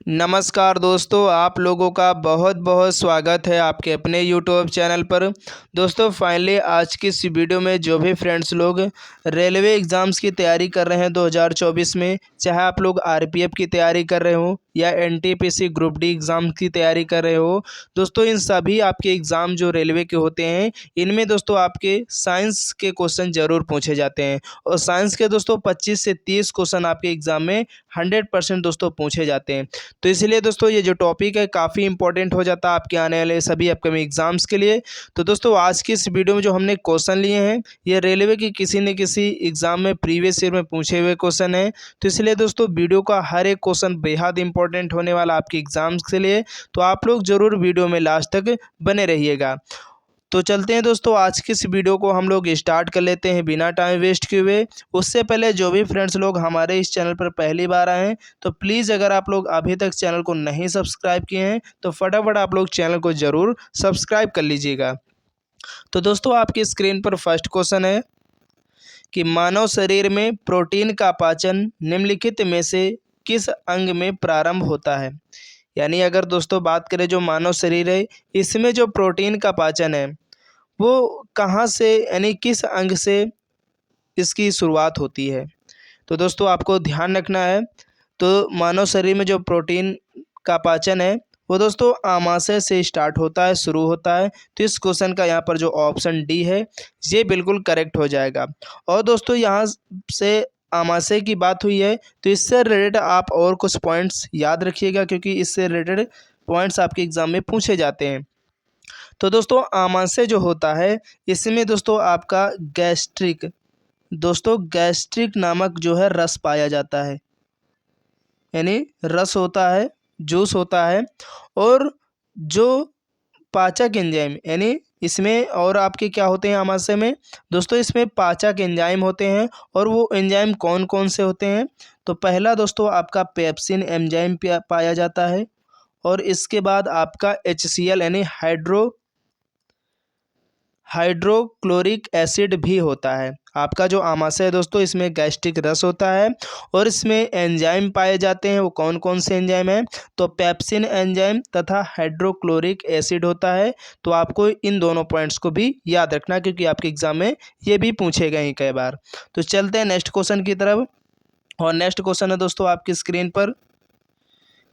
नमस्कार दोस्तों, आप लोगों का बहुत बहुत स्वागत है आपके अपने यूट्यूब चैनल पर। दोस्तों फाइनली आज की इस वीडियो में जो भी फ्रेंड्स लोग रेलवे एग्ज़ाम्स की तैयारी कर रहे हैं 2024 में, चाहे आप लोग आरपीएफ की तैयारी कर रहे हो या एनटीपीसी ग्रुप डी एग्ज़ाम की तैयारी कर रहे हो, दोस्तों इन सभी आपके एग्ज़ाम जो रेलवे के होते हैं इनमें दोस्तों आपके साइंस के क्वेश्चन ज़रूर पूछे जाते हैं। और साइंस के दोस्तों 25 से 30 क्वेश्चन आपके एग्ज़ाम में 100% दोस्तों पूछे जाते हैं। तो इसलिए दोस्तों ये जो टॉपिक है काफ़ी इंपॉर्टेंट हो जाता है आपके आने वाले सभी अपकमिंग एग्जाम्स के लिए। तो दोस्तों आज की इस वीडियो में जो हमने क्वेश्चन लिए हैं ये रेलवे की किसी न किसी एग्ज़ाम में प्रीवियस ईयर में पूछे हुए क्वेश्चन हैं। तो इसलिए दोस्तों वीडियो का हर एक क्वेश्चन बेहद इंपॉर्टेंट होने वाला आपके एग्जाम्स के लिए, तो आप लोग ज़रूर वीडियो में लास्ट तक बने रहिएगा। तो चलते हैं दोस्तों आज की इस वीडियो को हम लोग स्टार्ट कर लेते हैं बिना टाइम वेस्ट किए हुए। उससे पहले जो भी फ्रेंड्स लोग हमारे इस चैनल पर पहली बार आए हैं तो प्लीज़ अगर आप लोग अभी तक चैनल को नहीं सब्सक्राइब किए हैं तो फटाफट आप लोग चैनल को ज़रूर सब्सक्राइब कर लीजिएगा। तो दोस्तों आपकी स्क्रीन पर फर्स्ट क्वेश्चन है कि मानव शरीर में प्रोटीन का पाचन निम्नलिखित में से किस अंग में प्रारंभ होता है। यानी अगर दोस्तों बात करें जो मानव शरीर है इसमें जो प्रोटीन का पाचन है वो कहाँ से यानी किस अंग से इसकी शुरुआत होती है। तो दोस्तों आपको ध्यान रखना है, तो मानव शरीर में जो प्रोटीन का पाचन है वो दोस्तों आमाशय से स्टार्ट होता है, शुरू होता है। तो इस क्वेश्चन का यहाँ पर जो ऑप्शन डी है ये बिल्कुल करेक्ट हो जाएगा। और दोस्तों यहाँ से आमाशय की बात हुई है तो इससे रिलेटेड आप और कुछ पॉइंट्स याद रखिएगा क्योंकि इससे रिलेटेड पॉइंट्स आपके एग्ज़ाम में पूछे जाते हैं। तो दोस्तों आमाशय जो होता है इसमें दोस्तों आपका गैस्ट्रिक नामक जो है रस पाया जाता है, यानी रस होता है, जूस होता है। और जो पाचक एंजाइम यानी इसमें और आपके क्या होते हैं आमाशय में, दोस्तों इसमें पाचक एंजाइम होते हैं। और वो एंजाइम कौन कौन से होते हैं, तो पहला दोस्तों आपका पेप्सिन एंजाइम पाया जाता है। और इसके बाद आपका HCl यानी हाइड्रोक्लोरिक एसिड भी होता है। आपका जो आमाशय है दोस्तों इसमें गैस्ट्रिक रस होता है और इसमें एंजाइम पाए जाते हैं। वो कौन कौन से एंजाइम हैं, तो पेप्सिन एंजाइम तथा हाइड्रोक्लोरिक एसिड होता है। तो आपको इन दोनों पॉइंट्स को भी याद रखना क्योंकि आपके एग्जाम में ये भी पूछे गए हैं कई बार। तो चलते हैं नेक्स्ट क्वेश्चन की तरफ। और नेक्स्ट क्वेश्चन है दोस्तों आपकी स्क्रीन पर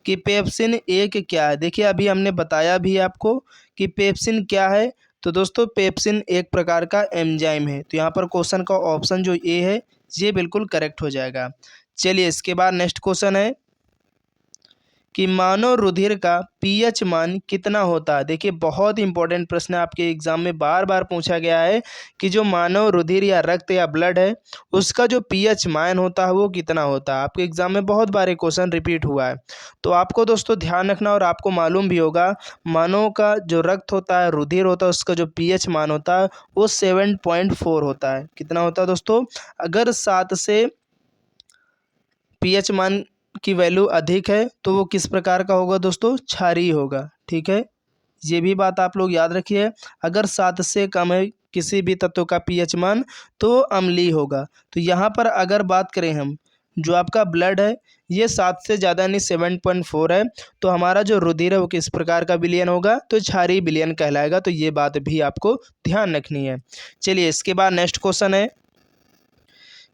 कि पेप्सिन एक क्या है। देखिए अभी हमने बताया भी आपको कि पेप्सिन क्या है। तो दोस्तों पेप्सिन एक प्रकार का एंजाइम है। तो यहाँ पर क्वेश्चन का ऑप्शन जो ए है ये बिल्कुल करेक्ट हो जाएगा। चलिए इसके बाद नेक्स्ट क्वेश्चन है कि मानव रुधिर का पीएच मान कितना होता है। देखिए बहुत इंपॉर्टेंट प्रश्न है, आपके एग्जाम में बार बार पूछा गया है कि जो मानव रुधिर या रक्त या ब्लड है उसका जो पीएच मान होता है वो कितना होता है। आपके एग्जाम में बहुत बार ये क्वेश्चन रिपीट हुआ है। तो आपको दोस्तों ध्यान रखना और आपको मालूम भी होगा मानव का जो रक्त होता है, रुधिर होता है, उसका जो पीएच मान होता है वो 7.4 होता है। कितना होता है दोस्तों, अगर 7 से पीएच मान की वैल्यू अधिक है तो वो किस प्रकार का होगा दोस्तों, क्षारीय होगा। ठीक है, ये भी बात आप लोग याद रखिए। अगर 7 से कम है किसी भी तत्व का पीएच मान तो अम्लीय होगा। तो यहाँ पर अगर बात करें हम जो आपका ब्लड है ये 7 से ज़्यादा यानी 7.4 है तो हमारा जो रुधिर है वो किस प्रकार का विलयन होगा, तो क्षारीय विलयन कहलाएगा। तो ये बात भी आपको ध्यान रखनी है। चलिए इसके बाद नेक्स्ट क्वेश्चन है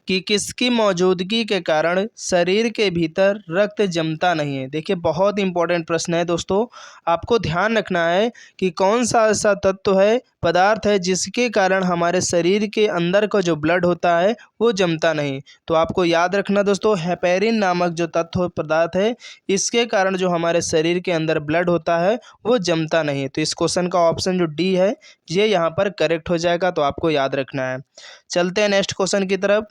कि किसकी मौजूदगी के कारण शरीर के भीतर रक्त जमता नहीं है। देखिए बहुत इंपॉर्टेंट प्रश्न है दोस्तों, आपको ध्यान रखना है कि कौन सा ऐसा तत्व है, पदार्थ है जिसके कारण हमारे शरीर के अंदर का जो ब्लड होता है वो जमता नहीं। तो आपको याद रखना दोस्तों हेपेरिन नामक जो तत्व पदार्थ है इसके कारण जो हमारे शरीर के अंदर ब्लड होता है वो जमता नहीं। तो इस क्वेश्चन का ऑप्शन जो डी है ये यहाँ पर करेक्ट हो जाएगा। तो आपको याद रखना है। चलते हैं नेक्स्ट क्वेश्चन की तरफ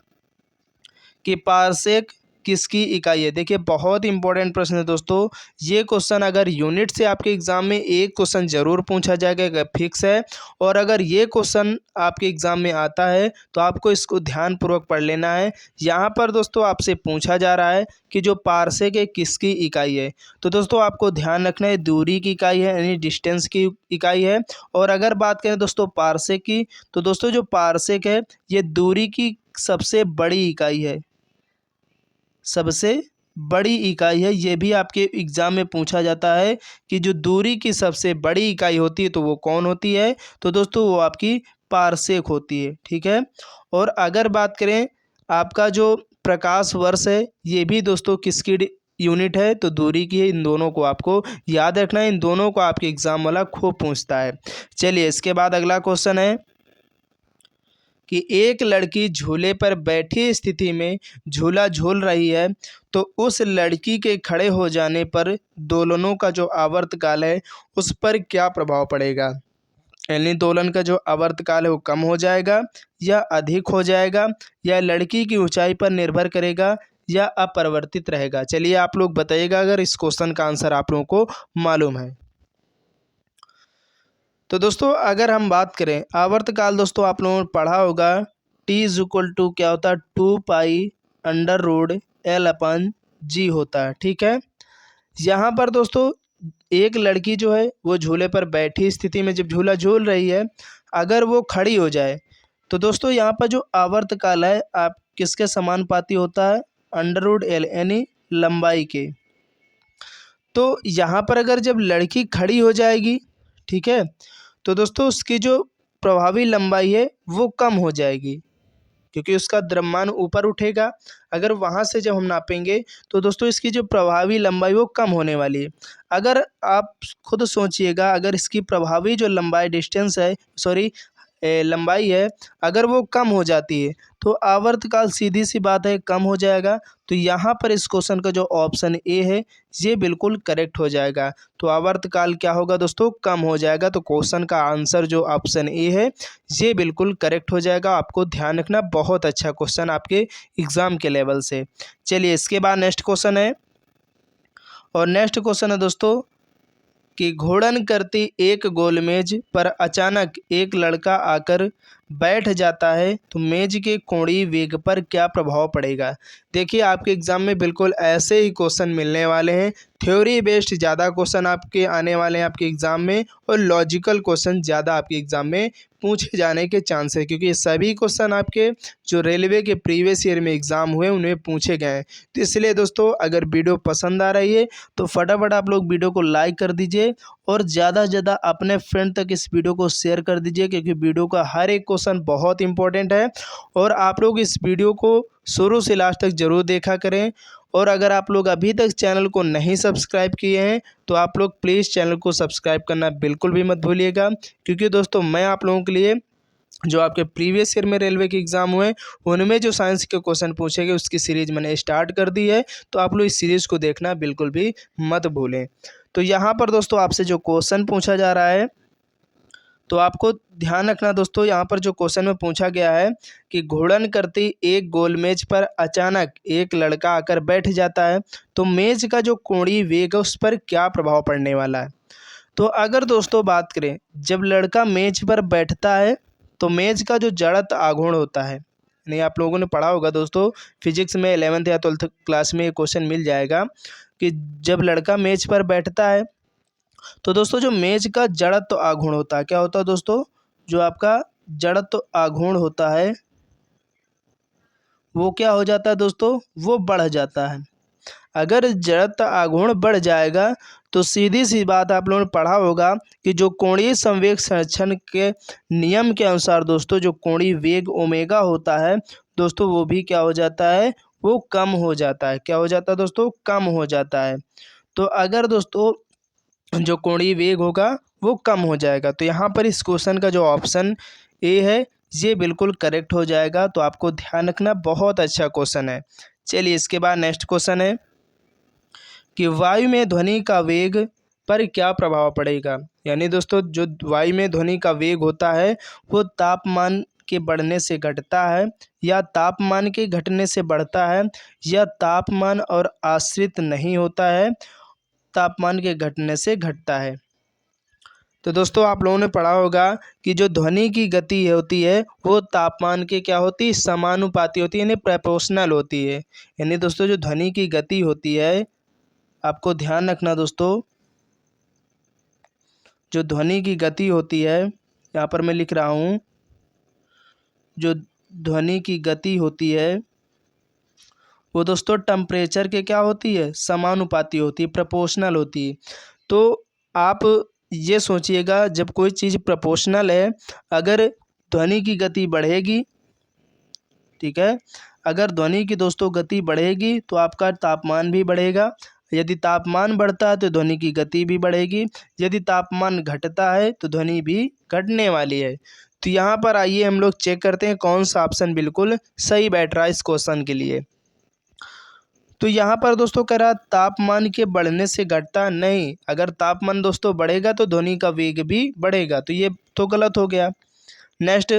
कि पारसेक किसकी इकाई है। देखिए बहुत इंपॉर्टेंट प्रश्न है दोस्तों, ये क्वेश्चन अगर यूनिट से आपके एग्जाम में एक क्वेश्चन जरूर पूछा जाएगा, फिक्स है। और अगर ये क्वेश्चन आपके एग्जाम में आता है तो आपको इसको ध्यानपूर्वक पढ़ लेना है। यहाँ पर दोस्तों आपसे पूछा जा रहा है कि जो पारसेक है किसकी इकाई है। तो दोस्तों आपको ध्यान रखना है दूरी की इकाई है यानी डिस्टेंस की इकाई है। और अगर बात करें दोस्तों पारसेक की तो दोस्तों जो पारसेक है ये दूरी की सबसे बड़ी इकाई है, सबसे बड़ी इकाई है, ये भी आपके एग्ज़ाम में पूछा जाता है कि जो दूरी की सबसे बड़ी इकाई होती है तो वो कौन होती है? तो दोस्तों वो आपकी पारसेक होती है, ठीक है। और अगर बात करें आपका जो प्रकाश वर्ष है, ये भी दोस्तों किसकी यूनिट है? तो दूरी की है। इन दोनों को आपको याद रखना है, इन दोनों को आपके एग्ज़ाम वाला खूब पूछता है। चलिए इसके बाद अगला क्वेश्चन है कि एक लड़की झूले पर बैठी स्थिति में झूला झूल रही है, तो उस लड़की के खड़े हो जाने पर दोलनों का जो आवर्तकाल है उस पर क्या प्रभाव पड़ेगा? यानी दोलन का जो आवर्तकाल है वो कम हो जाएगा या अधिक हो जाएगा, या लड़की की ऊंचाई पर निर्भर करेगा या अपरिवर्तित रहेगा? चलिए आप लोग बताइएगा अगर इस क्वेश्चन का आंसर आप लोगों को मालूम है। तो दोस्तों अगर हम बात करें आवर्तकाल, दोस्तों आप लोगों ने पढ़ा होगा टी इज इक्वल टू क्या होता है? 2 पाई अंडर रूट L/G होता है, ठीक है। यहाँ पर दोस्तों एक लड़की जो है वो झूले पर बैठी स्थिति में जब झूला झूल रही है, अगर वो खड़ी हो जाए तो दोस्तों यहाँ पर जो आवर्तकाल है आप किसके समानुपाती होता है? अंडर रूट L यानी लंबाई के। तो यहाँ पर अगर जब लड़की खड़ी हो जाएगी, ठीक है, तो दोस्तों उसकी जो प्रभावी लंबाई है वो कम हो जाएगी, क्योंकि उसका द्रव्यमान ऊपर उठेगा। अगर वहाँ से जब हम नापेंगे तो दोस्तों इसकी जो प्रभावी लंबाई वो कम होने वाली है। अगर आप खुद सोचिएगा, अगर इसकी प्रभावी जो लंबाई डिस्टेंस है, सॉरी लंबाई है, अगर वो कम हो जाती है तो आवर्तकाल सीधी सी बात है कम हो जाएगा। तो यहाँ पर इस क्वेश्चन का जो ऑप्शन ए है ये बिल्कुल करेक्ट हो जाएगा। तो आवर्तकाल क्या होगा दोस्तों? कम हो जाएगा। तो क्वेश्चन का आंसर जो ऑप्शन ए है ये बिल्कुल करेक्ट हो जाएगा। आपको ध्यान रखना, बहुत अच्छा क्वेश्चन आपके एग्ज़ाम के लेवल से। चलिए इसके बाद नेक्स्ट क्वेश्चन है, और नेक्स्ट क्वेश्चन है दोस्तों कि घूर्णन करती एक गोल मेज पर अचानक एक लड़का आकर बैठ जाता है, तो मेज के कोणीय वेग पर क्या प्रभाव पड़ेगा? देखिए आपके एग्ज़ाम में बिल्कुल ऐसे ही क्वेश्चन मिलने वाले हैं। थ्योरी बेस्ड ज़्यादा क्वेश्चन आपके आने वाले हैं आपके एग्ज़ाम में, और लॉजिकल क्वेश्चन ज़्यादा आपके एग्ज़ाम में पूछे जाने के चांस है, क्योंकि ये सभी क्वेश्चन आपके जो रेलवे के प्रीवियस ईयर में एग्ज़ाम हुए उनमें पूछे गए हैं। तो इसलिए दोस्तों अगर वीडियो पसंद आ रही है तो फटाफट आप लोग वीडियो को लाइक कर दीजिए, और ज़्यादा से ज़्यादा अपने फ्रेंड तक इस वीडियो को शेयर कर दीजिए, क्योंकि वीडियो का हर एक क्वेश्चन बहुत इंपॉर्टेंट है। और आप लोग इस वीडियो को शुरू से लास्ट तक ज़रूर देखा करें। और अगर आप लोग अभी तक चैनल को नहीं सब्सक्राइब किए हैं तो आप लोग प्लीज़ चैनल को सब्सक्राइब करना बिल्कुल भी मत भूलिएगा, क्योंकि दोस्तों मैं आप लोगों के लिए जो आपके प्रीवियस ईयर में रेलवे के एग्ज़ाम हुए उनमें जो साइंस के क्वेश्चन पूछे गए उसकी सीरीज़ मैंने स्टार्ट कर दी है। तो आप लोग इस सीरीज़ को देखना बिल्कुल भी मत भूलें। तो यहाँ पर दोस्तों आपसे जो क्वेश्चन पूछा जा रहा है, तो आपको ध्यान रखना दोस्तों, यहाँ पर जो क्वेश्चन में पूछा गया है कि घूर्णन करती एक गोल मेज पर अचानक एक लड़का आकर बैठ जाता है, तो मेज का जो कोणीय वेग है उस पर क्या प्रभाव पड़ने वाला है? तो अगर दोस्तों बात करें जब लड़का मेज पर बैठता है तो मेज का जो जड़त्व आघूर्ण होता है, नहीं आप लोगों ने पढ़ा होगा दोस्तों फिजिक्स में 11th या 12th क्लास में ये क्वेश्चन मिल जाएगा कि जब लड़का मेज पर बैठता है तो दोस्तों जो मेज का जड़त्व आघूर्ण होता है, क्या होता है दोस्तों? जो आपका जड़त्व आघूर्ण होता है वो क्या हो जाता है दोस्तों? वो बढ़ जाता है। अगर जड़त्व आघूर्ण बढ़ जाएगा तो सीधी सी बात आप लोगों ने पढ़ा होगा कि जो कोणीय संवेग संरक्षण के नियम के अनुसार दोस्तों जो कोणीय वेग ओमेगा होता है दोस्तों वो भी क्या हो जाता है? वो कम हो जाता है। क्या हो जाता है दोस्तों? कम हो जाता है। तो अगर दोस्तों जो कोणीय वेग होगा वो कम हो जाएगा, तो यहाँ पर इस क्वेश्चन का जो ऑप्शन ए है ये बिल्कुल करेक्ट हो जाएगा। तो आपको ध्यान रखना, बहुत अच्छा क्वेश्चन है। चलिए इसके बाद नेक्स्ट क्वेश्चन है कि वायु में ध्वनि का वेग पर क्या प्रभाव पड़ेगा? यानी दोस्तों जो वायु में ध्वनि का वेग होता है वो तापमान के बढ़ने से घटता है, या तापमान के घटने से बढ़ता है, या तापमान और आश्रित नहीं होता है, तापमान के घटने से घटता है। तो दोस्तों आप लोगों ने पढ़ा होगा कि जो ध्वनि की गति होती है वो तापमान के क्या होती है? समानुपाती होती है, यानी प्रोपोर्शनल होती है। यानी दोस्तों जो ध्वनि की गति होती है, आपको ध्यान रखना दोस्तों, जो ध्वनि की गति होती है यहाँ पर मैं लिख रहा हूँ, जो ध्वनि की गति होती है वो दोस्तों टेम्परेचर के क्या होती है, समानुपाती होती है, प्रोपोर्शनल होती है। तो आप ये सोचिएगा, जब कोई चीज़ प्रोपोर्शनल है, अगर ध्वनि की गति बढ़ेगी, ठीक है, अगर ध्वनि की दोस्तों गति बढ़ेगी तो आपका तापमान भी बढ़ेगा। यदि तापमान बढ़ता है तो ध्वनि की गति भी बढ़ेगी। यदि तापमान घटता है तो ध्वनि भी घटने वाली है। तो यहाँ पर आइए हम लोग चेक करते हैं कौन सा ऑप्शन बिल्कुल सही बैठ रहा है इस क्वेश्चन के लिए। तो यहाँ पर दोस्तों कह रहा तापमान के बढ़ने से घटता नहीं। अगर तापमान दोस्तों बढ़ेगा तो ध्वनि का वेग भी बढ़ेगा, तो ये तो गलत हो गया। नेक्स्ट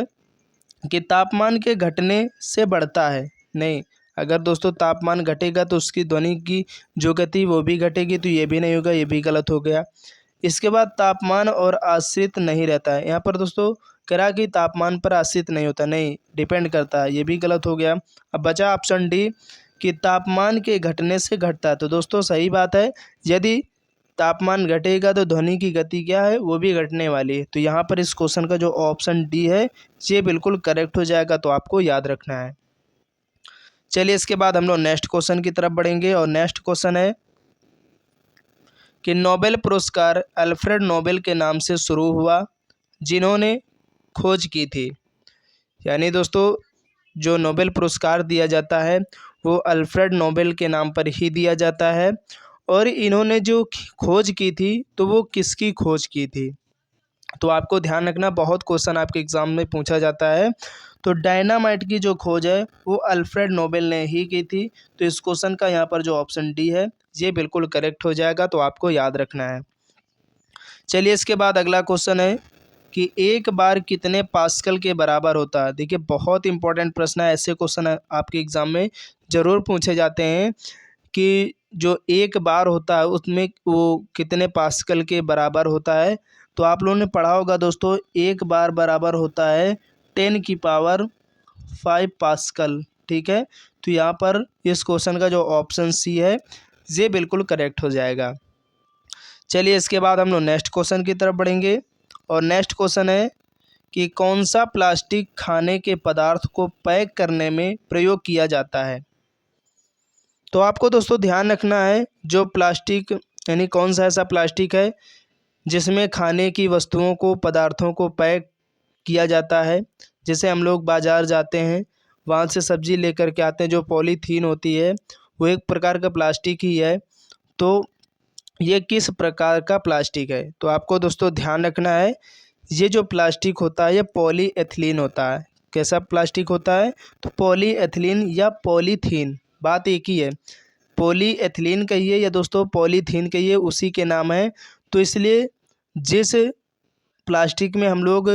कि तापमान के घटने से बढ़ता है, नहीं। अगर दोस्तों तापमान घटेगा तो उसकी ध्वनि की जो गति वो भी घटेगी, तो ये भी नहीं होगा, ये भी गलत हो गया। इसके बाद तापमान और आश्रित नहीं रहता है। यहाँ पर दोस्तों करा कि तापमान पर आश्रित नहीं होता, नहीं, डिपेंड करता है, ये भी गलत हो गया। अब बचा ऑप्शन डी कि तापमान के घटने से घटता है। तो दोस्तों सही बात है, यदि तापमान घटेगा तो ध्वनि की गति क्या है, वो भी घटने वाली है। तो यहाँ पर इस क्वेश्चन का जो ऑप्शन डी है ये बिल्कुल करेक्ट हो जाएगा, तो आपको याद रखना है। चलिए इसके बाद हम लोग नेक्स्ट क्वेश्चन की तरफ बढ़ेंगे, और नेक्स्ट क्वेश्चन है कि नोबेल पुरस्कार अल्फ्रेड नोबेल के नाम से शुरू हुआ जिन्होंने खोज की थी। यानी दोस्तों जो नोबेल पुरस्कार दिया जाता है वो अल्फ्रेड नोबेल के नाम पर ही दिया जाता है। और इन्होंने जो खोज की थी तो वो किसकी खोज की थी, तो आपको ध्यान रखना, बहुत क्वेश्चन आपके एग्ज़ाम में पूछा जाता है। तो डायनामाइट की जो खोज है वो अल्फ्रेड नोबेल ने ही की थी। तो इस क्वेश्चन का यहाँ पर जो ऑप्शन डी है ये बिल्कुल करेक्ट हो जाएगा, तो आपको याद रखना है। चलिए इसके बाद अगला क्वेश्चन है कि एक बार कितने पास्कल के बराबर होता है। देखिए बहुत इंपॉर्टेंट प्रश्न है, ऐसे क्वेश्चन आपके एग्ज़ाम में ज़रूर पूछे जाते हैं कि जो एक बार होता है उसमें वो कितने पास्कल के बराबर होता है। तो आप लोगों ने पढ़ा होगा दोस्तों, एक बार बराबर होता है 10⁵ पास्कल, ठीक है। तो यहाँ पर इस क्वेश्चन का जो ऑप्शन सी है ये बिल्कुल करेक्ट हो जाएगा। चलिए इसके बाद हम लोग नेक्स्ट क्वेश्चन की तरफ बढ़ेंगे, और नेक्स्ट क्वेश्चन है कि कौन सा प्लास्टिक खाने के पदार्थ को पैक करने में प्रयोग किया जाता है। तो आपको दोस्तों ध्यान रखना है, जो प्लास्टिक यानी कौन सा ऐसा प्लास्टिक है जिसमें खाने की वस्तुओं को, पदार्थों को पैक किया जाता है। जैसे हम लोग बाज़ार जाते हैं, वहाँ से सब्ज़ी लेकर के आते हैं, जो पॉलीथीन होती है वो एक प्रकार का प्लास्टिक ही है। तो ये किस प्रकार का प्लास्टिक है, तो आपको दोस्तों ध्यान रखना है, ये जो प्लास्टिक होता है ये पॉलीएथिलीन होता है। कैसा प्लास्टिक होता है, तो पॉलीएथिलीन या पॉलीथीन, बात एक ही है। पॉलीएथिलीन कहिए या दोस्तों पॉलीथीन कहिए, उसी के नाम है। तो इसलिए जिस प्लास्टिक में हम लोग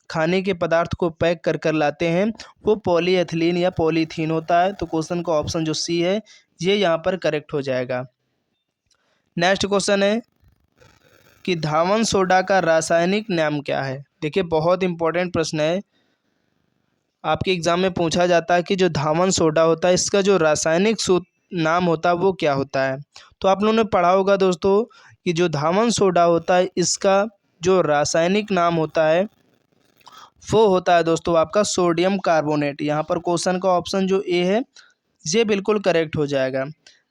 खाने के पदार्थ को पैक कर कर लाते हैं वो पॉलीएथिलीन या पॉलीथीन होता है। तो क्वेश्चन का ऑप्शन जो सी है ये यहाँ पर करेक्ट हो जाएगा। नेक्स्ट क्वेश्चन है कि धावन सोडा का रासायनिक नाम क्या है। देखिए बहुत इंपॉर्टेंट प्रश्न है, आपके एग्ज़ाम में पूछा जाता है कि जो धावन सोडा होता है इसका जो रासायनिक नाम होता है वो क्या होता है। तो आप लोगों ने पढ़ा होगा दोस्तों कि जो धावन सोडा होता है इसका जो रासायनिक नाम होता है वो होता है दोस्तों आपका सोडियम कार्बोनेट। यहाँ पर क्वेश्चन का ऑप्शन जो ए है ये बिल्कुल करेक्ट हो जाएगा।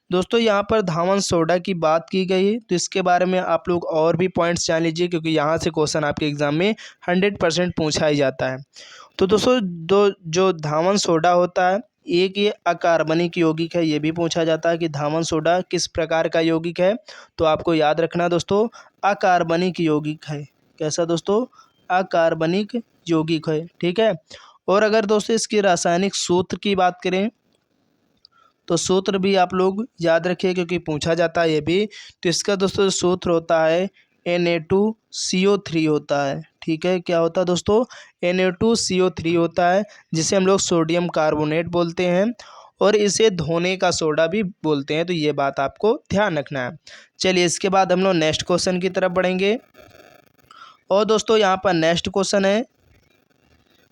दोस्तों यहाँ पर धावन सोडा की बात की गई है, तो इसके बारे में आप लोग और भी पॉइंट्स जान लीजिए, क्योंकि यहाँ से क्वेश्चन आपके एग्ज़ाम में 100% पूछा ही जाता है। तो दोस्तों जो धावन सोडा होता है एक ये अकार्बनिक यौगिक है, ये भी पूछा जाता है कि धावन सोडा किस प्रकार का यौगिक है। तो आपको याद रखना दोस्तों अकार्बनिक यौगिक है। कैसा दोस्तों, अकार्बनिक यौगिक है, ठीक है। और अगर दोस्तों इसकी रासायनिक सूत्र की बात करें तो सूत्र भी आप लोग याद रखिए, क्योंकि पूछा जाता है ये भी। तो इसका दोस्तों सूत्र होता है Na2CO3 होता है, ठीक है। क्या होता है दोस्तों, Na2CO3 होता है, जिसे हम लोग सोडियम कार्बोनेट बोलते हैं, और इसे धोने का सोडा भी बोलते हैं। तो ये बात आपको ध्यान रखना है। चलिए इसके बाद हम लोग नेक्स्ट क्वेश्चन की तरफ बढ़ेंगे, और दोस्तों यहाँ पर नेक्स्ट क्वेश्चन है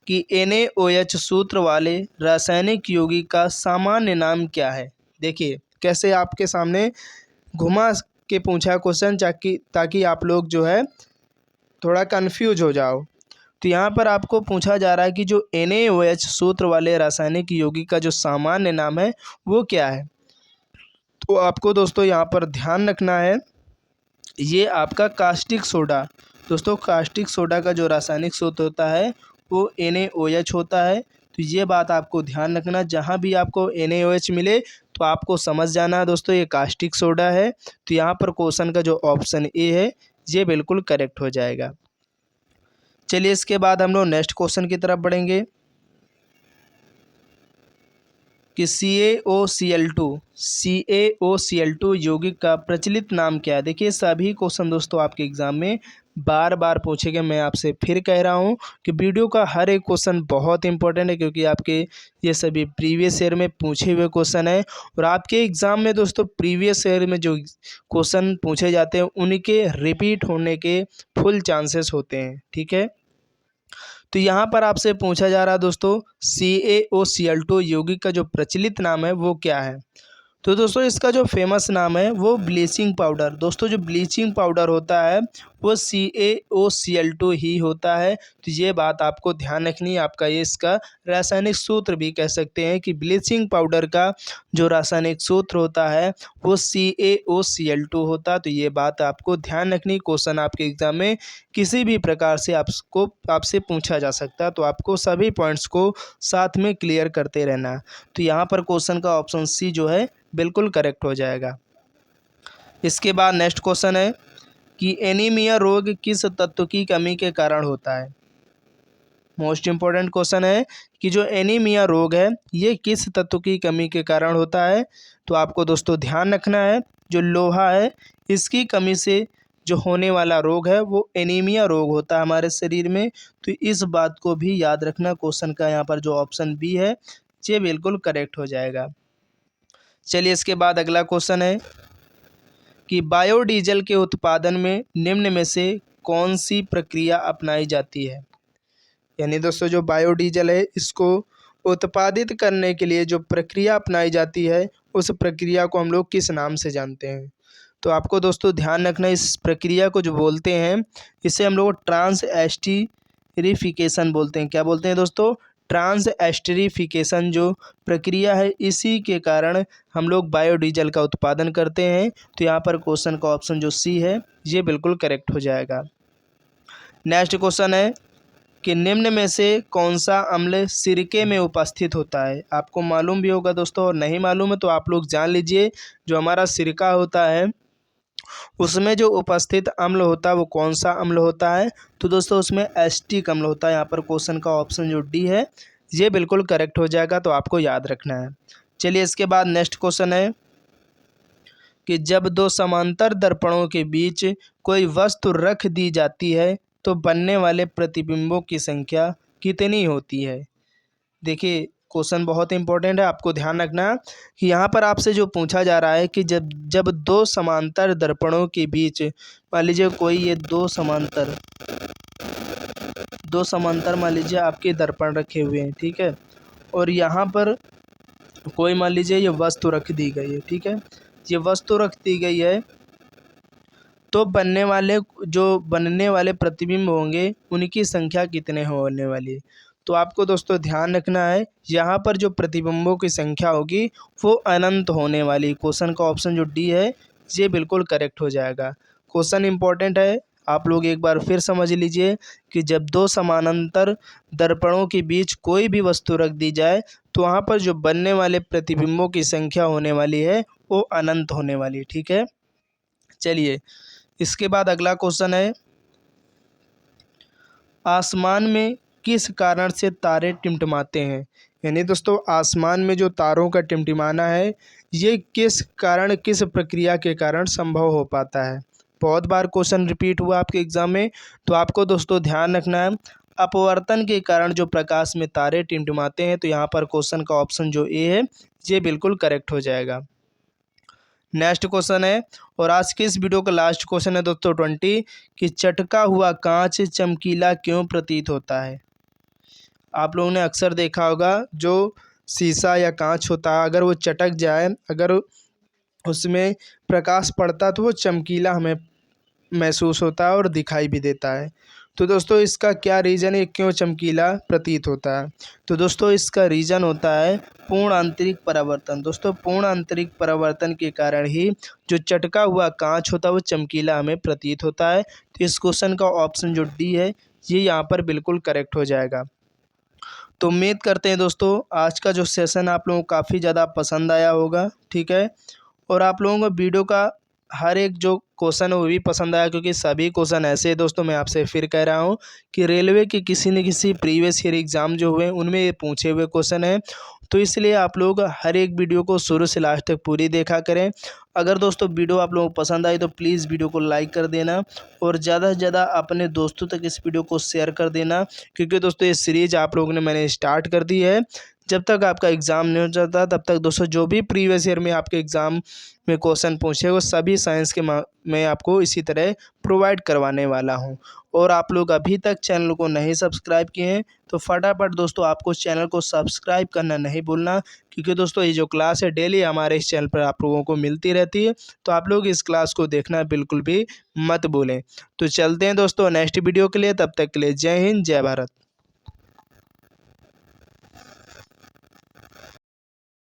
कि NaOH सूत्र वाले रासायनिक यौगिक का सामान्य नाम क्या है। देखिए कैसे आपके सामने घुमा के पूछा क्वेश्चन, ताकि आप लोग जो है थोड़ा कंफ्यूज हो जाओ। तो यहाँ पर आपको पूछा जा रहा है कि जो NaOH सूत्र वाले रासायनिक यौगिक का जो सामान्य नाम है वो क्या है। तो आपको दोस्तों यहाँ पर ध्यान रखना है, ये आपका कास्टिक सोडा। दोस्तों कास्टिक सोडा का जो रासायनिक सूत्र होता है वो NaOH होता है। तो ये बात आपको ध्यान रखना, जहाँ भी आपको NaOH मिले तो आपको समझ जाना है दोस्तों ये कास्टिक सोडा है। तो यहाँ पर क्वेश्चन का जो ऑप्शन ए है ये बिल्कुल करेक्ट हो जाएगा। चलिए इसके बाद हम लोग नेक्स्ट क्वेश्चन की तरफ बढ़ेंगे कि CaOCl2 यौगिक का प्रचलित नाम क्या है। देखिए सभी क्वेश्चन दोस्तों आपके एग्जाम में बार बार पूछे गए। मैं आपसे फिर कह रहा हूँ कि वीडियो का हर एक क्वेश्चन बहुत इंपॉर्टेंट है, क्योंकि आपके ये सभी प्रीवियस ईयर में पूछे हुए क्वेश्चन है। और आपके एग्ज़ाम में दोस्तों प्रीवियस ईयर में जो क्वेश्चन पूछे जाते हैं उनके रिपीट होने के फुल चांसेस होते हैं। ठीक है, तो यहाँ पर आपसे पूछा जा रहा है दोस्तों CaOCl2 यौगिक का जो प्रचलित नाम है वो क्या है। तो दोस्तों इसका जो फेमस नाम है वो ब्लीचिंग पाउडर। दोस्तों जो ब्लीचिंग पाउडर होता है वो CaOCl2 ही होता है। तो ये बात आपको ध्यान रखनी है। आपका ये इसका रासायनिक सूत्र भी कह सकते हैं कि ब्लीचिंग पाउडर का जो रासायनिक सूत्र होता है वो CaOCl2 होता है। तो ये बात आपको ध्यान रखनी। क्वेश्चन आपके एग्जाम में किसी भी प्रकार से आपसे पूछा जा सकता है, तो आपको सभी पॉइंट्स को साथ में क्लियर करते रहना है। तो यहाँ पर क्वेश्चन का ऑप्शन सी जो है बिल्कुल करेक्ट हो जाएगा। इसके बाद नेक्स्ट क्वेश्चन है कि एनीमिया रोग किस तत्व की कमी के कारण होता है। मोस्ट इम्पोर्टेंट क्वेश्चन है कि जो एनीमिया रोग है ये किस तत्व की कमी के कारण होता है। तो आपको दोस्तों ध्यान रखना है, जो लोहा है इसकी कमी से जो होने वाला रोग है वो एनीमिया रोग होता है हमारे शरीर में। तो इस बात को भी याद रखना। क्वेश्चन का यहाँ पर जो ऑप्शन बी है ये बिल्कुल करेक्ट हो जाएगा। चलिए इसके बाद अगला क्वेश्चन है कि बायोडीजल के उत्पादन में निम्न में से कौन सी प्रक्रिया अपनाई जाती है। यानी दोस्तों जो बायोडीजल है इसको उत्पादित करने के लिए जो प्रक्रिया अपनाई जाती है उस प्रक्रिया को हम लोग किस नाम से जानते हैं। तो आपको दोस्तों ध्यान रखना, इस प्रक्रिया को जो बोलते हैं इसे हम लोग ट्रांस एस्टरीफिकेशन बोलते हैं। क्या बोलते हैं दोस्तों? ट्रांस एस्टरीफिकेशन जो प्रक्रिया है इसी के कारण हम लोग बायोडीजल का उत्पादन करते हैं। तो यहाँ पर क्वेश्चन का ऑप्शन जो सी है ये बिल्कुल करेक्ट हो जाएगा। नेक्स्ट क्वेश्चन है कि निम्न में से कौन सा अम्ल सिरके में उपस्थित होता है। आपको मालूम भी होगा दोस्तों, और नहीं मालूम है तो आप लोग जान लीजिए। जो हमारा सिरका होता है उसमें जो उपस्थित अम्ल होता है वो कौन सा अम्ल होता है। तो दोस्तों उसमें एसिटिक अम्ल होता है। यहाँ पर क्वेश्चन का ऑप्शन जो डी है ये बिल्कुल करेक्ट हो जाएगा, तो आपको याद रखना है। चलिए इसके बाद नेक्स्ट क्वेश्चन है कि जब दो समांतर दर्पणों के बीच कोई वस्तु रख दी जाती है तो बनने वाले प्रतिबिंबों की संख्या कितनी होती है। देखिए क्वेश्चन बहुत इंपॉर्टेंट है, आपको ध्यान रखना कि यहाँ पर आपसे जो पूछा जा रहा है कि जब जब दो समांतर दर्पणों के बीच, मान लीजिए कोई ये दो समांतर मान लीजिए आपके दर्पण रखे हुए हैं, ठीक है, और यहाँ पर कोई मान लीजिए ये वस्तु रख दी गई है, ठीक है, ये वस्तु रख दी गई है, तो बनने वाले प्रतिबिंब होंगे उनकी संख्या कितने होने वाली है। तो आपको दोस्तों ध्यान रखना है, यहाँ पर जो प्रतिबिंबों की संख्या होगी वो अनंत होने वाली। क्वेश्चन का ऑप्शन जो डी है ये बिल्कुल करेक्ट हो जाएगा। क्वेश्चन इंपॉर्टेंट है, आप लोग एक बार फिर समझ लीजिए कि जब दो समानांतर दर्पणों के बीच कोई भी वस्तु रख दी जाए तो वहाँ पर जो बनने वाले प्रतिबिंबों की संख्या होने वाली है वो अनंत होने वाली। ठीक है, चलिए इसके बाद अगला क्वेश्चन है, आसमान में किस कारण से तारे टिमटिमाते हैं। यानी दोस्तों आसमान में जो तारों का टिमटिमाना है ये किस प्रक्रिया के कारण संभव हो पाता है। बहुत बार क्वेश्चन रिपीट हुआ आपके एग्जाम में, तो आपको दोस्तों ध्यान रखना है, अपवर्तन के कारण जो प्रकाश में तारे टिमटिमाते हैं। तो यहाँ पर क्वेश्चन का ऑप्शन जो ए है ये बिल्कुल करेक्ट हो जाएगा। नेक्स्ट क्वेश्चन है, और आज के इस वीडियो का लास्ट क्वेश्चन है दोस्तों 20 कि चटका हुआ कांच चमकीला क्यों प्रतीत होता है। आप लोगों ने अक्सर देखा होगा जो शीशा या कांच होता है अगर वो चटक जाए, अगर उसमें प्रकाश पड़ता तो वो चमकीला हमें महसूस होता है और दिखाई भी देता है। तो दोस्तों इसका क्या रीज़न है, क्यों चमकीला प्रतीत होता है? तो दोस्तों इसका रीज़न होता है पूर्ण आंतरिक परावर्तन। दोस्तों पूर्ण आंतरिक परावर्तन के कारण ही जो चटका हुआ कांच होता है वो चमकीला हमें प्रतीत होता है। तो इस क्वेश्चन का ऑप्शन जो डी है ये यहाँ पर बिल्कुल करेक्ट हो जाएगा। तो उम्मीद करते हैं दोस्तों आज का जो सेशन आप लोगों को काफ़ी ज़्यादा पसंद आया होगा, ठीक है। और आप लोगों को वीडियो का हर एक जो क्वेश्चन है वो भी पसंद आया, क्योंकि सभी क्वेश्चन ऐसे हैं दोस्तों, मैं आपसे फिर कह रहा हूँ कि रेलवे के किसी न किसी प्रीवियस ईयर एग्ज़ाम जो हुए उनमें ये पूछे हुए क्वेश्चन हैं। तो इसलिए आप लोग हर एक वीडियो को शुरू से लास्ट तक पूरी देखा करें। अगर दोस्तों वीडियो आप लोगों को पसंद आई तो प्लीज़ वीडियो को लाइक कर देना और ज़्यादा से ज़्यादा अपने दोस्तों तक इस वीडियो को शेयर कर देना, क्योंकि दोस्तों ये सीरीज़ आप लोगों ने मैंने स्टार्ट कर दी है। जब तक आपका एग्ज़ाम नहीं हो जाता तब तक दोस्तों जो भी प्रीवियस ईयर में आपके एग्ज़ाम में क्वेश्चन पूछे वो सभी साइंस के मैं आपको इसी तरह प्रोवाइड करवाने वाला हूं। और आप लोग अभी तक चैनल को नहीं सब्सक्राइब किए हैं तो फटाफट दोस्तों आपको चैनल को सब्सक्राइब करना नहीं भूलना, क्योंकि दोस्तों ये जो क्लास है डेली हमारे इस चैनल पर आप लोगों को मिलती रहती है। तो आप लोग इस क्लास को देखना बिल्कुल भी मत भूलें। तो चलते हैं दोस्तों नेक्स्ट वीडियो के लिए, तब तक के लिए जय हिंद जय भारत।